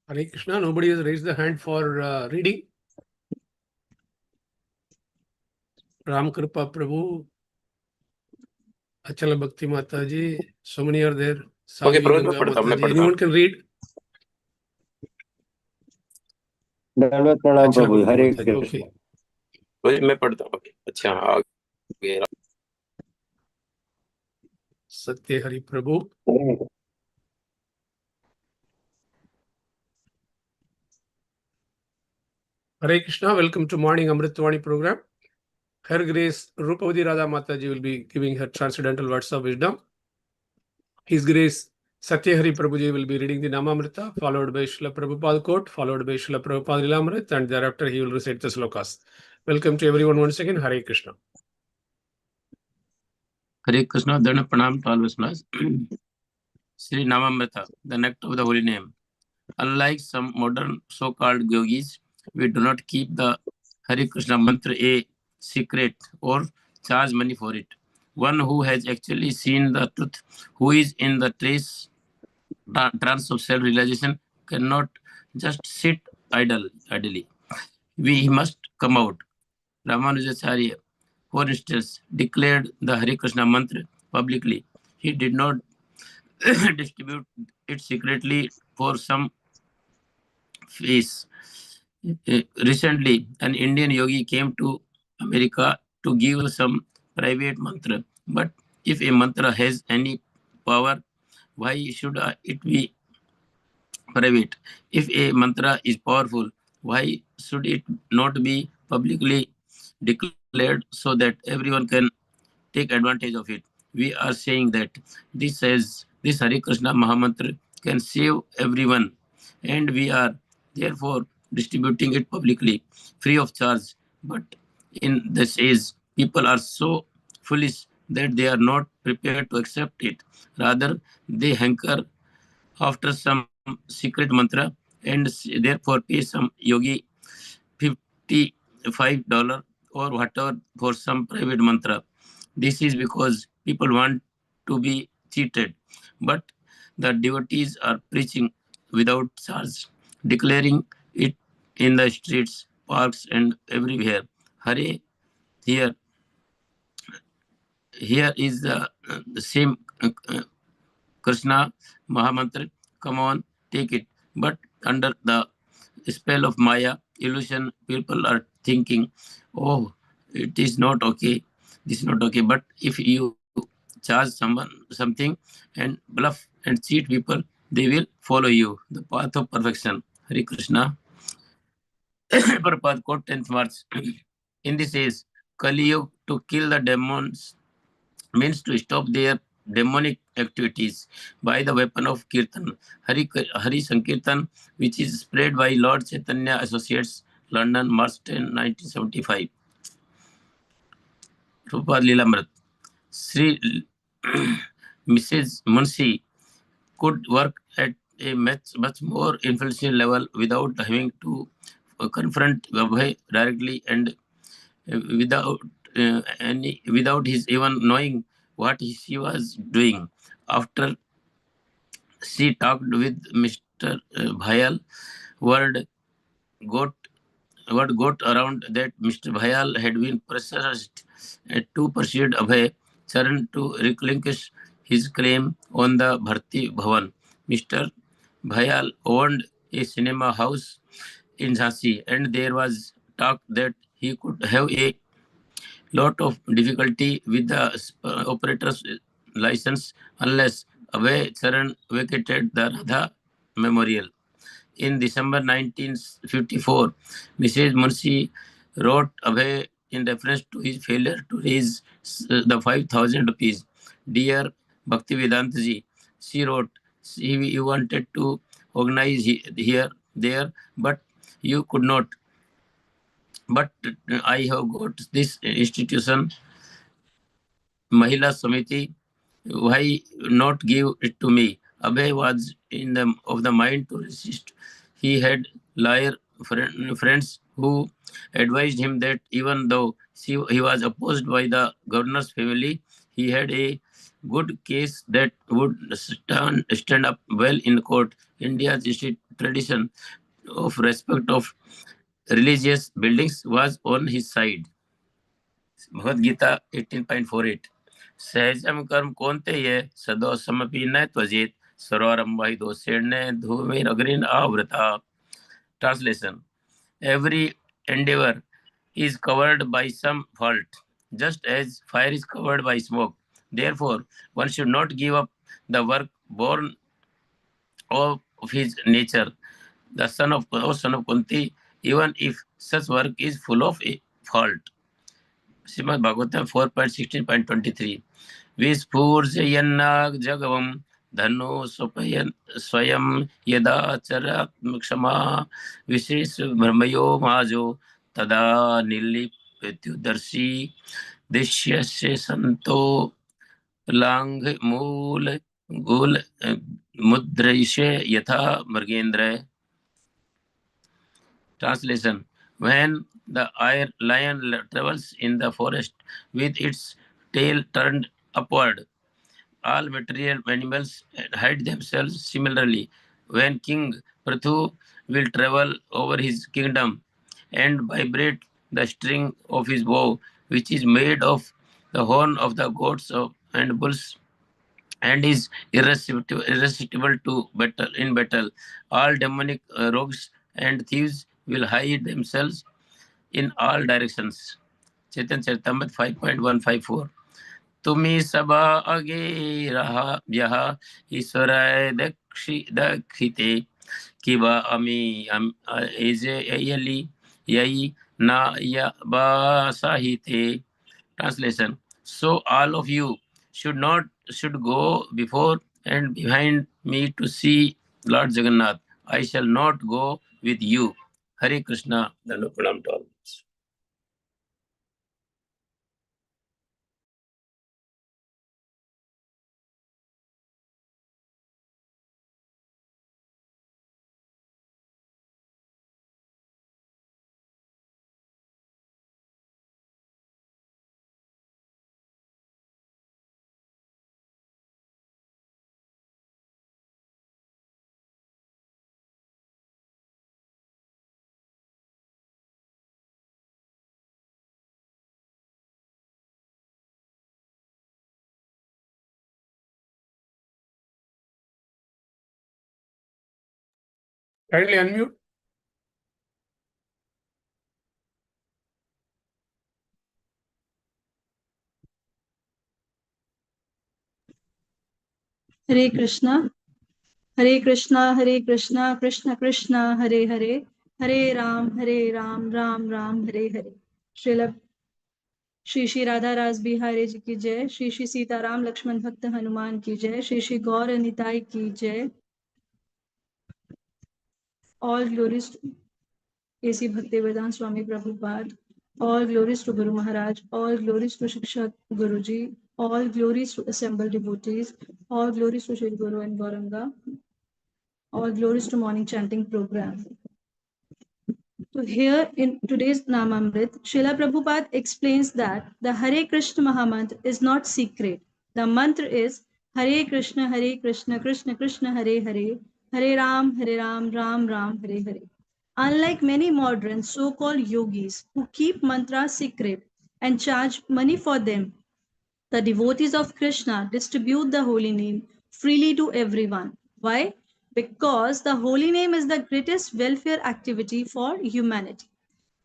Hare Krishna. Nobody has raised the hand for reading. Ram Kripa Prabhu, Achala Bhakti Mataji, so many are there. Okay, Savi Ganga Mataji. Anyone can read? दंडवत प्रणाम Achala प्रभु, Bhakti हरे Mataji. Krishna. वही मैं पढ़ता हूँ। अच्छा, आगे Satya Hari Prabhu. Hare Krishna. Welcome to Morning Amrut Vani program. Her Grace Rupvati Radha Mataji will be giving her transcendental words of wisdom. His Grace Satya Hari Prabhuji will be reading the Namamrita, followed by Srila Prabhupada quote, followed by Srila Prabhupada Lilamrit, and thereafter he will recite the slokas. Welcome to everyone once again. Hare Krishna. Hare Krishna, Dana Pranam to all listeners. Sri Namamrita, the nectar of the holy name. Unlike some modern so-called yogis, we do not keep the Hare Krishna mantra a secret or charge money for it. One who has actually seen the truth, who is in the trance of self-realization, cannot just sit idly. We must come out. Ramanujacharya, for instance, declared the Hare Krishna mantra publicly. He did not distribute it secretly for some fees. Recently, an Indian yogi came to America to give some private mantra. But if a mantra has any power, why should it be private? If a mantra is powerful, why should it not be publicly declared so that everyone can take advantage of it? We are saying that this Hare Krishna Mahamantra can save everyone, and we are therefore distributing it publicly, free of charge. But in this age, people are so foolish that they are not prepared to accept it. Rather, they hanker after some secret mantra and therefore pay some yogi $55 or whatever for some private mantra. This is because people want to be cheated. But the devotees are preaching without charge, declaring it in the streets, parks, and everywhere. Hare, here, here is the same Krishna Mahamantra. Come on, take it. But under the spell of Maya, illusion, people are thinking, oh, it is not okay. This is not okay. But if you charge someone something and bluff and cheat people, they will follow you. The path of perfection. Hare Krishna. Prabhupada quote 10th March. In this age, Kali Yuga, to kill the demons means to stop their demonic activities by the weapon of Kirtan. Hari Sankirtan, which is spread by Lord Chaitanya Associates, London, March 10, 1975. Rupad Lilamrit. Sri Mrs. Munshi could work at a much more influential level without having to confront Abhay directly and without his even knowing what she was doing. After she talked with Mr. Bhayal, word got word got around that Mr. Bhayal had been pressurized to pursue Abhay Charan to relinquish his claim on the Bharti Bhavan. Mr. Bhayal owned a cinema house in Jhansi, and there was talk that he could have a lot of difficulty with the operator's license unless Abhay Charan vacated the Radha Memorial. In December 1954, Mrs. Munshi wrote Abhay in reference to his failure to raise the 5,000 rupees. Dear Bhaktivedanta ji, she wrote, you wanted to organize here, there, but you could not. But I have got this institution, Mahila Samiti. Why not give it to me? Abhay was of the mind to resist. He had lawyer friends who advised him that even though he was opposed by the governor's family, he had a good case that would stand up well in court. India's tradition of respect of religious buildings was on his side. Bhagavad Gita 18.48. Sahajam karm konte ye sado samapi na tvajit sarvarambhai dosenne dhumir agrin avrata. Translation. Every endeavor is covered by some fault, just as fire is covered by smoke. Therefore, one should not give up the work born of his nature. The son of Kunti, even if such work is full of a fault. Srimad Bhagavatam 4.16.23. Vispurjayanag jagavam धनु स्वयं यदा चरात्मक्षमा विशेष भ्रमयो माजो तदा निर्लिप्त्युदर्शी दृश्यस्य संतो लांघ मूल गुल मुद्रयिष्य यथा Mrigendra. Translation. When the lion travels in the forest with its tail turned upward, all material animals hide themselves similarly. When King Prithu will travel over his kingdom and vibrate the string of his bow, which is made of the horn of the goats and bulls, and is irresistible to battle in battle, all demonic rogues and thieves will hide themselves in all directions. Chaitanya Charitamrita 5.154. तुम्ही सबा आगे रहा यहा ईश्वर दक्षिते किबा अमी एजे यली यई ना या बासाहिते. Translation. So all of you should go before and behind me to see Lord Jagannath. I shall not go with you. Hare Krishna. Dandapadam to all. Kindly unmute. Hare Krishna, Hare Krishna, Hare Krishna, Krishna Krishna, Hare Hare, Hare Ram, Ram Ram, Hare Hare. Shri Shri Radha रास बिहारी जी की जय, श्री श्री सीताराम लक्ष्मण भक्त हनुमान की जय, श्री श्री गौर निताई की जय. All glories to A.C. Bhaktivedanta Swami Prabhupada. All glories to Guru Maharaj. All glories to Shiksha Guruji. All glories to assembled devotees. All glories to Shri Guru and Gauranga. All glories to morning chanting program. So here in today's Namamrit, Srila Prabhupada explains that the Hare Krishna Mahamantra is not secret. The mantra is Hare Krishna, Krishna Krishna, Hare Hare, Hare Ram, Ram Ram, Hare Hare. Unlike many modern so-called yogis who keep mantras secret and charge money for them, the devotees of Krishna distribute the holy name freely to everyone. Why? Because the holy name is the greatest welfare activity for humanity.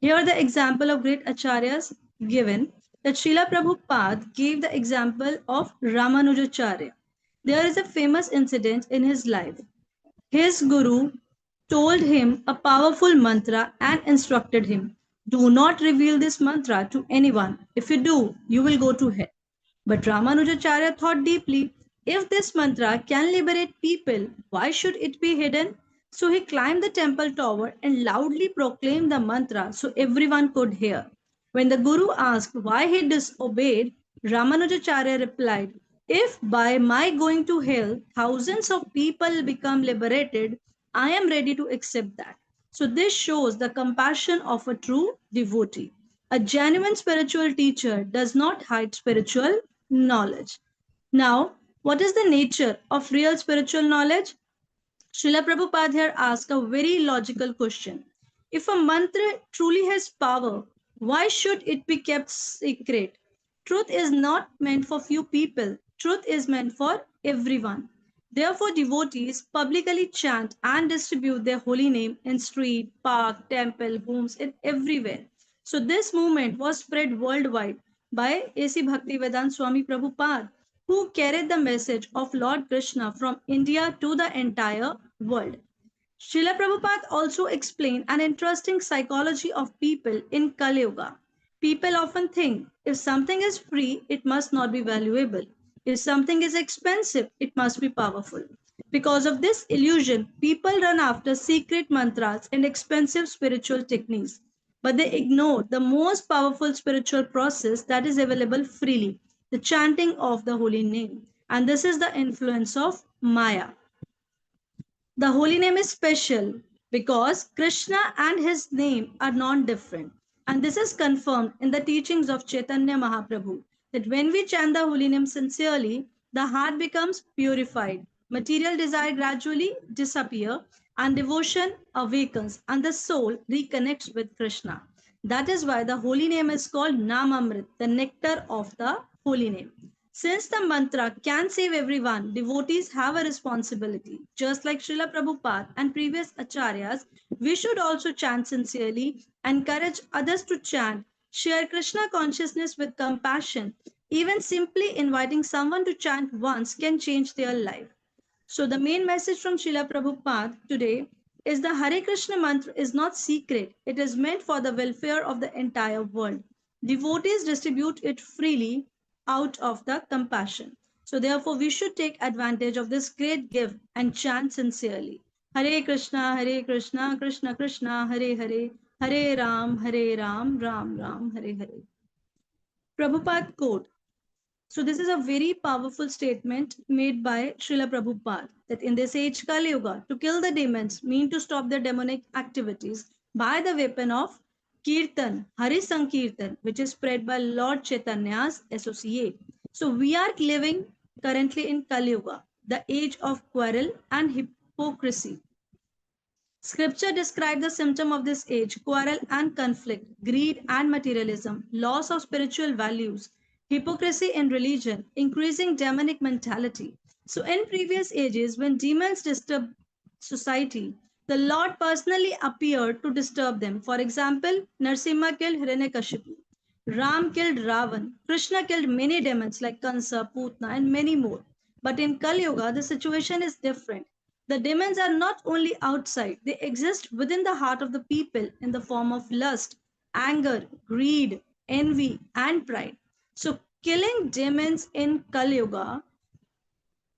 Here the example of great acharyas given that Srila Prabhupada gave the example of Ramanujacharya. There is a famous incident in his life. His guru told him a powerful mantra and instructed him, do not reveal this mantra to anyone. If you do, you will go to hell. But Ramanujacharya thought deeply, if this mantra can liberate people, why should it be hidden? So he climbed the temple tower and loudly proclaimed the mantra so everyone could hear. When the Guru asked why he disobeyed, Ramanujacharya replied, if by my going to hell thousands of people become liberated, I am ready to accept that. So this shows the compassion of a true devotee. A genuine spiritual teacher does not hide spiritual knowledge. Now, what is the nature of real spiritual knowledge? Srila Prabhupada here asks a very logical question. If a mantra truly has power, why should it be kept secret? Truth is not meant for few people. Truth is meant for everyone. Therefore, devotees publicly chant and distribute their holy name in street, park, temple, homes, and everywhere. So this movement was spread worldwide by A.C. Bhaktivedanta Swami Prabhupada, who carried the message of Lord Krishna from India to the entire world. Srila Prabhupada also explained an interesting psychology of people in Kali Yuga. People often think if something is free, it must not be valuable. If something is expensive, it must be powerful. Because of this illusion, people run after secret mantras and expensive spiritual techniques, but they ignore the most powerful spiritual process that is available freely, the chanting of the holy name. And this is the influence of Maya. The holy name is special because Krishna and his name are non-different. And this is confirmed in the teachings of Chaitanya Mahaprabhu that when we chant the holy name sincerely, the heart becomes purified, material desire gradually disappear, and devotion awakens, and the soul reconnects with Krishna. That is why the holy name is called Namamrit, the nectar of the holy name. Since the mantra can save everyone, devotees have a responsibility. Just like Srila Prabhupada and previous acharyas, we should also chant sincerely, encourage others to chant, share Krishna consciousness with compassion. Even simply inviting someone to chant once can change their life. So the main message from Srila Prabhupada today is the Hare Krishna mantra is not secret. It is meant for the welfare of the entire world. Devotees distribute it freely out of the compassion. So therefore we should take advantage of this great gift and chant sincerely. Hare Krishna, Krishna Krishna, Hare Hare, Hare Ram, Ram Ram, Hare Hare. Prabhupada quote. So this is a very powerful statement made by Srila Prabhupada that in this age Kali Yuga, to kill the demons mean to stop their demonic activities by the weapon of Kirtan, Hari Sankirtan, which is spread by Lord Chaitanya's associate. So we are living currently in Kali Yuga, the age of quarrel and hypocrisy. Scripture describes the symptom of this age, quarrel and conflict, greed and materialism, loss of spiritual values, hypocrisy in religion, increasing demonic mentality. So in previous ages, when demons disturb society, the Lord personally appeared to disturb them. For example, Narsimha killed Hiranyakashipu, Ram killed Ravan, Krishna killed many demons like Kansa, Putna and many more. But in Kali Yuga, the situation is different. The demons are not only outside, they exist within the heart of the people in the form of lust, anger, greed, envy, and pride. So, killing demons in Kali Yuga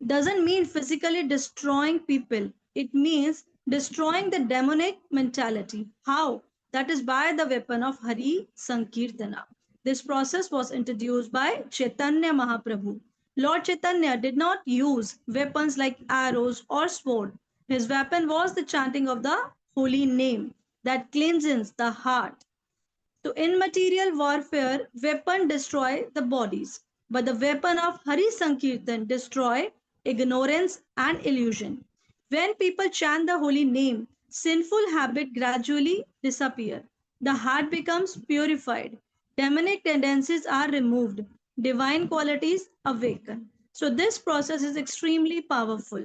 doesn't mean physically destroying people, it means destroying the demonic mentality. How? That is by the weapon of Hari Sankirtana. This process was introduced by Chaitanya Mahaprabhu. Lord Chaitanya did not use weapons like arrows or sword. His weapon was the chanting of the holy name that cleanses the heart. So in material warfare, weapon destroy the bodies, but the weapon of Hari Sankirtan destroy ignorance and illusion. When people chant the holy name, sinful habit gradually disappear. The heart becomes purified. Demonic tendencies are removed. Divine qualities awaken. So this process is extremely powerful.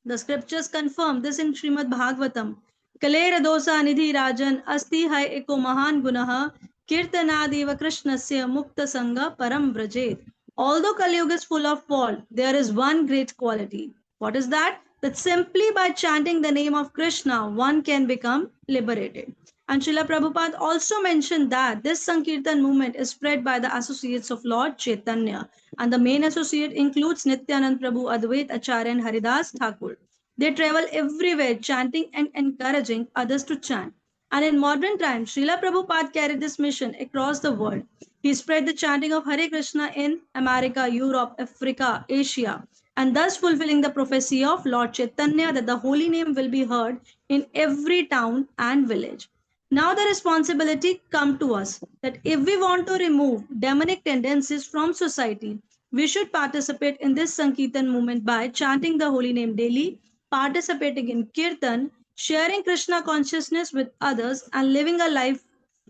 The scriptures confirm this in Srimad Bhagavatam. Kalera dosa nidhi rajan asti hai eko mahan gunaha kirtanadiva krishnasya mukta sangha param vrajet. Although Kali Yuga is full of fault, there is one great quality. What is that? That simply by chanting the name of Krishna, one can become liberated. And Srila Prabhupada also mentioned that this Sankirtan movement is spread by the associates of Lord Chaitanya. And the main associate includes Nityanand Prabhu, Advait Acharya and Haridas Thakur. They travel everywhere chanting and encouraging others to chant. And in modern times, Srila Prabhupada carried this mission across the world. He spread the chanting of Hare Krishna in America, Europe, Africa, Asia, and thus fulfilling the prophecy of Lord Chaitanya that the holy name will be heard in every town and village. Now the responsibility comes to us that if we want to remove demonic tendencies from society, we should participate in this Sankirtan movement by chanting the holy name daily, participating in kirtan, sharing Krishna consciousness with others, and living a life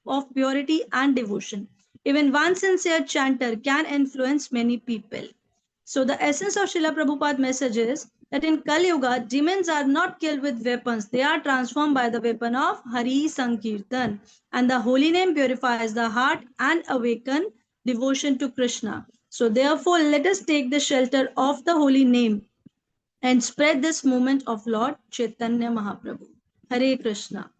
of purity and devotion. Even one sincere chanter can influence many people. So the essence of Srila Prabhupada's message is that in Kali Yuga, demons are not killed with weapons. They are transformed by the weapon of Hari Sankirtan. And the holy name purifies the heart and awaken devotion to Krishna. So therefore, let us take the shelter of the holy name and spread this movement of Lord Chaitanya Mahaprabhu. Hare Krishna.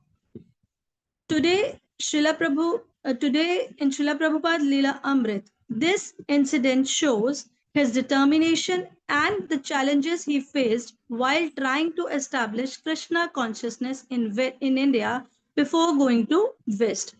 Today, today in Srila Prabhupada Leela Amrit, this incident shows his determination and the challenges he faced while trying to establish Krishna consciousness in India before going to West.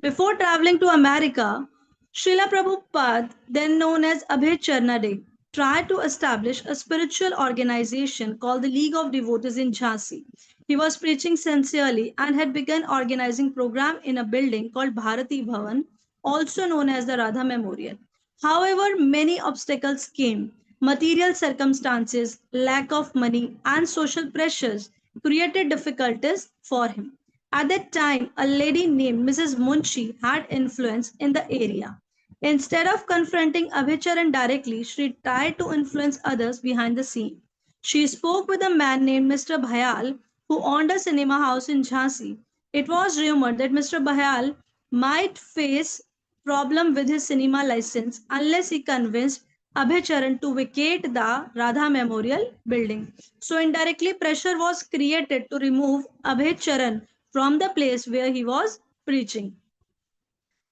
Before traveling to America, Srila Prabhupada, then known as Abhay Charnade, tried to establish a spiritual organization called the League of Devotees in Jhansi. He was preaching sincerely and had begun organizing program in a building called Bharati Bhavan, also known as the Radha Memorial. However, many obstacles came. Material circumstances, lack of money, and social pressures created difficulties for him. At that time, a lady named Mrs. Munshi had influence in the area. Instead of confronting Abhicharan directly, she tried to influence others behind the scene. She spoke with a man named Mr. Bhayal, who owned a cinema house in Jhansi. It was rumored that Mr. Bhayal might face problem with his cinema license unless he convinced Abhicharan to vacate the Radha Memorial building. So indirectly pressure was created to remove Abhicharan from the place where he was preaching.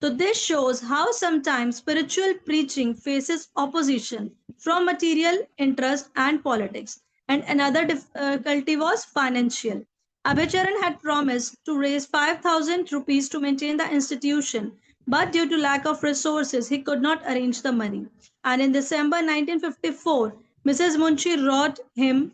So this shows how sometimes spiritual preaching faces opposition from material interest and politics. And another difficulty was financial. Abhicharan had promised to raise 5,000 rupees to maintain the institution, but due to lack of resources, he could not arrange the money. And in December 1954, Mrs. Munshi wrote him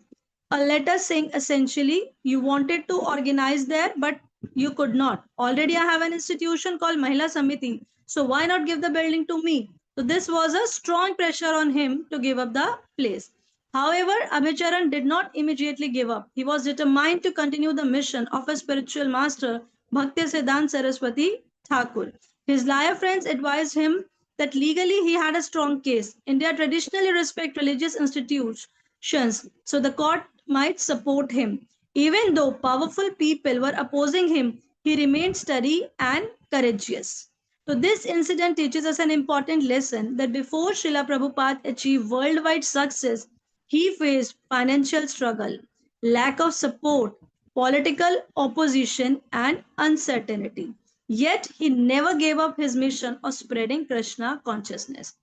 a letter saying essentially, you wanted to organize there, but you could not. Already I have an institution called Mahila Samiti. So why not give the building to me? So this was a strong pressure on him to give up the place. However, Abhicharan did not immediately give up. He was determined to continue the mission of a spiritual master, Bhakti Siddhanta Saraswati Thakur. His lawyer friends advised him that legally he had a strong case. India traditionally respects religious institutions, so the court might support him. Even though powerful people were opposing him, he remained steady and courageous. So this incident teaches us an important lesson that before Srila Prabhupada achieved worldwide success, he faced financial struggle, lack of support, political opposition, and uncertainty. Yet he never gave up his mission of spreading Krishna consciousness.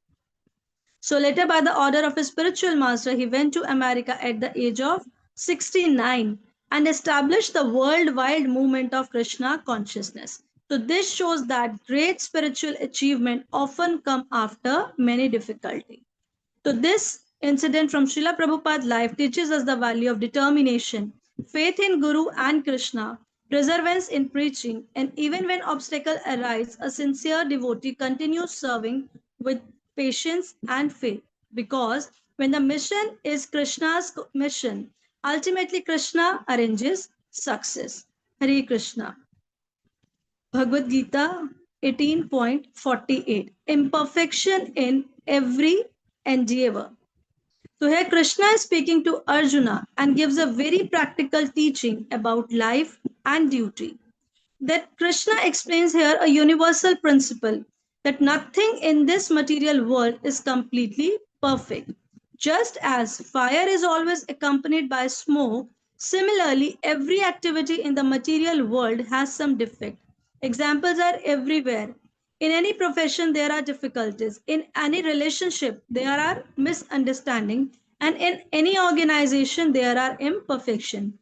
So later, by the order of his spiritual master, he went to America at the age of 69 and established the worldwide movement of Krishna consciousness. So this shows that great spiritual achievement often come after many difficulties. So this incident from Srila Prabhupada's life teaches us the value of determination, faith in Guru and Krishna, perseverance in preaching, and even when obstacles arise, a sincere devotee continues serving with patience and faith. Because when the mission is Krishna's mission, ultimately Krishna arranges success. Hare Krishna. Bhagavad Gita 18.48. Imperfection in every endeavor. So here Krishna is speaking to Arjuna and gives a very practical teaching about life and duty. That Krishna explains here a universal principle that nothing in this material world is completely perfect. Just as fire is always accompanied by smoke, similarly every activity in the material world has some defect. Examples are everywhere. In any profession, there are difficulties. In any relationship, there are misunderstandings. And in any organization, there are imperfections.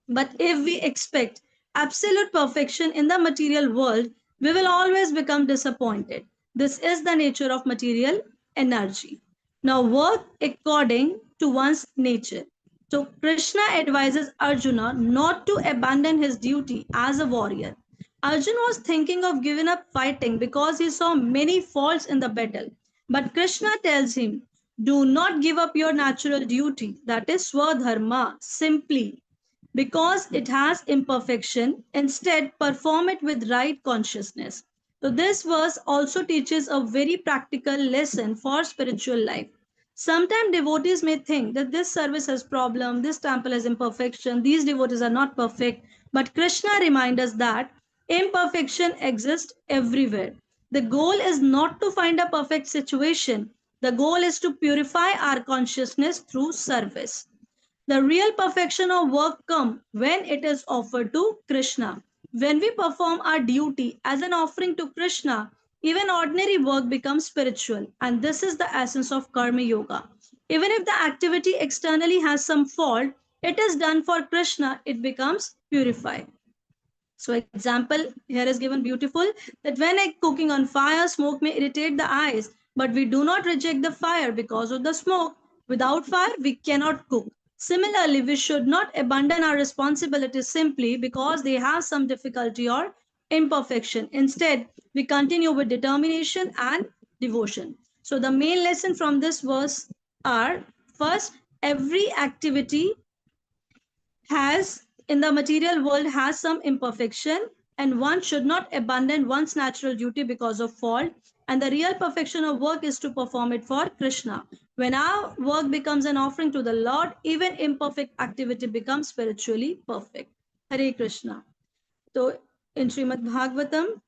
But if we expect absolute perfection in the material world, we will always become disappointed. This is the nature of material energy. Now work according to one's nature. So Krishna advises Arjuna not to abandon his duty as a warrior. Arjuna was thinking of giving up fighting because he saw many faults in the battle. But Krishna tells him, Do not give up your natural duty, that is swadharma, simply because it has imperfection. Instead, perform it with right consciousness. So, this verse also teaches a very practical lesson for spiritual life. Sometimes devotees may think that this service has problem, this temple has imperfection, these devotees are not perfect. But Krishna reminds us that imperfection exists everywhere. The goal is not to find a perfect situation. The goal is to purify our consciousness through service. The real perfection of work comes when it is offered to Krishna. When we perform our duty as an offering to Krishna, even ordinary work becomes spiritual. And this is the essence of Karma Yoga. Even if the activity externally has some fault, it is done for Krishna, it becomes purified. So example here is given beautiful, that when a cooking on fire, smoke may irritate the eyes, but we do not reject the fire because of the smoke. Without fire, we cannot cook. Similarly, we should not abandon our responsibilities simply because they have some difficulty or imperfection. Instead, we continue with determination and devotion. So the main lesson from this verse are: first, every activity has in the material world has some imperfection, and one should not abandon one's natural duty because of fault. And the real perfection of work is to perform it for Krishna. When our work becomes an offering to the Lord, even imperfect activity becomes spiritually perfect. Hare Krishna. So in Srimad Bhagavatam,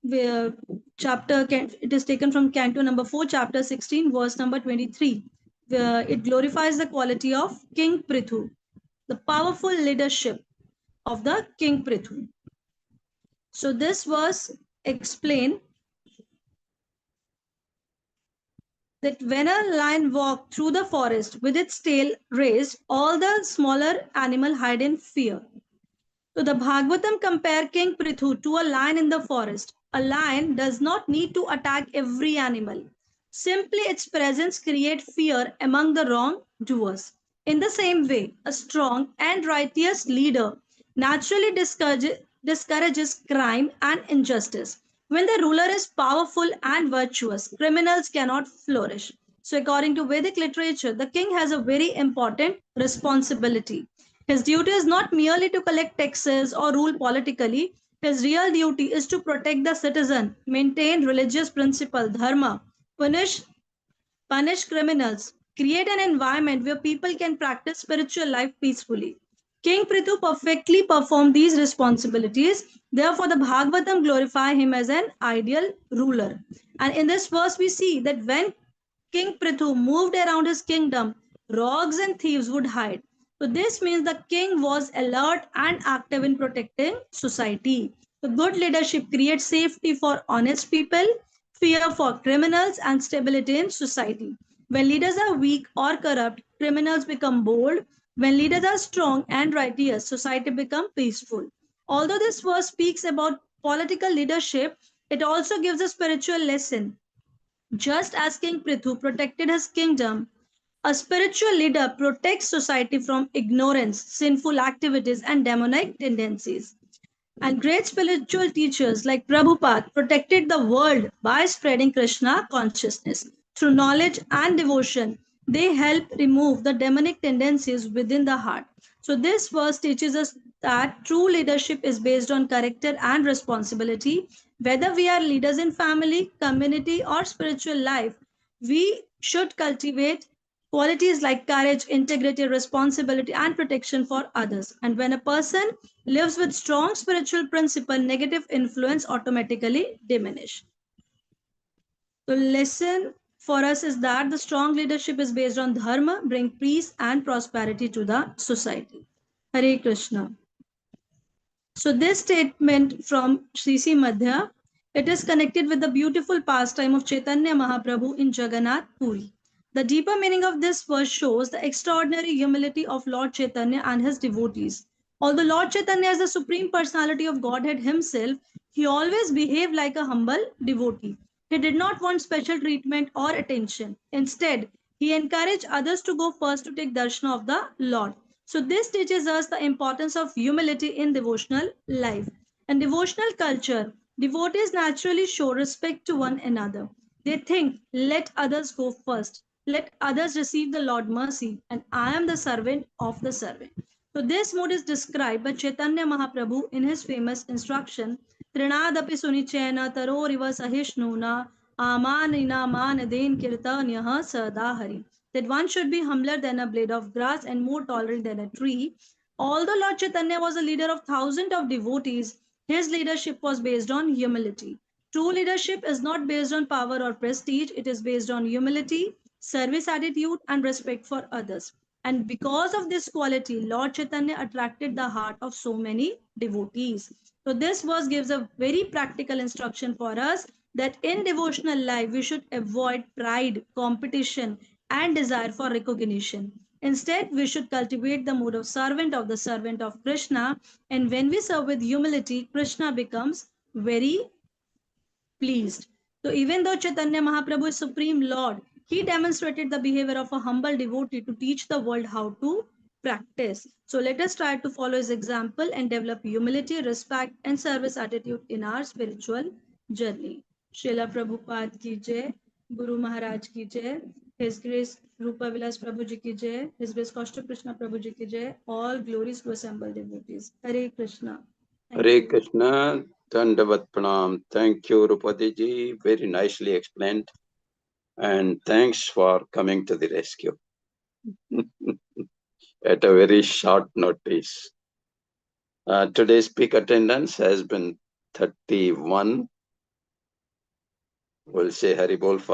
where it is taken from Canto number 4, chapter 16, verse number 23, where it glorifies the quality of King Prithu, the powerful leadership of the King Prithu. So this verse explain that when a lion walked through the forest with its tail raised, all the smaller animal hide in fear. So the Bhagavatam compare King Prithu to a lion in the forest. A lion does not need to attack every animal. Simply its presence creates fear among the wrongdoers. In the same way, a strong and righteous leader naturally discourages crime and injustice. When the ruler is powerful and virtuous, criminals cannot flourish. So according to Vedic literature, the king has a very important responsibility. His duty is not merely to collect taxes or rule politically. His real duty is to protect the citizen, maintain religious principle, dharma, punish criminals, create an environment where people can practice spiritual life peacefully. King Prithu perfectly performed these responsibilities. Therefore, the Bhagavatam glorify him as an ideal ruler. And in this verse, we see that when King Prithu moved around his kingdom, rogues and thieves would hide. So this means the king was alert and active in protecting society. So good leadership creates safety for honest people, fear for criminals, and stability in society. When leaders are weak or corrupt, criminals become bold. When leaders are strong and righteous, society becomes peaceful. Although this verse speaks about political leadership, it also gives a spiritual lesson. Just as King Prithu protected his kingdom, a spiritual leader protects society from ignorance, sinful activities, and demonic tendencies. And great spiritual teachers like Prabhupada protected the world by spreading Krishna consciousness. Through knowledge and devotion, they help remove the demonic tendencies within the heart. So, this verse teaches us that true leadership is based on character and responsibility. Whether we are leaders in family, community, or spiritual life, we should cultivate qualities like courage, integrity, responsibility, and protection for others. And when a person lives with strong spiritual principle, negative influence automatically diminish. The lesson for us is that the strong leadership is based on dharma, bring peace and prosperity to the society. Hare Krishna. So this statement from Sri Madhya, it is connected with the beautiful pastime of Chaitanya Mahaprabhu in Jagannath Puri. The deeper meaning of this verse shows the extraordinary humility of Lord Chaitanya and his devotees. Although Lord Chaitanya is the supreme personality of Godhead himself, he always behaved like a humble devotee. He did not want special treatment or attention. Instead, he encouraged others to go first to take darshan of the Lord. So this teaches us the importance of humility in devotional life. In devotional culture, devotees naturally show respect to one another. They think, let others go first. Let others receive the Lord mercy, and I am the servant of the servant. So this mood is described by Chaitanya Mahaprabhu in his famous instruction, Trinadapi sunichena taroriva sahishnuna amanina manadin kirtanyaha sadahari. That one should be humbler than a blade of grass and more tolerant than a tree. Although Lord Chaitanya was a leader of thousands of devotees, his leadership was based on humility. True leadership is not based on power or prestige, it is based on humility, service attitude, and respect for others. And because of this quality, Lord Chaitanya attracted the heart of so many devotees. So, this verse gives a very practical instruction for us that in devotional life we should avoid pride, competition, and desire for recognition. Instead, we should cultivate the mood of the servant of Krishna. And when we serve with humility, Krishna becomes very pleased. So even though Chaitanya Mahaprabhu is Supreme Lord, he demonstrated the behavior of a humble devotee to teach the world how to practice. So let us try to follow his example and develop humility, respect, and service attitude in our spiritual journey. Srila Prabhupada ki jai, Guru Maharaj ki jai, His Grace Rupa Vilas Prabhu ji ki jai, His Grace Kaushik Krishna Prabhu ji ki jai, all glories to assembled devotees. Hare Krishna. Thank Hare you. Krishna, Dandavat Pranam. Thank you, Rupvati ji. Very nicely explained. And thanks for coming to the rescue at a very short notice. Today's peak attendance has been 31. We'll say Hari Bol for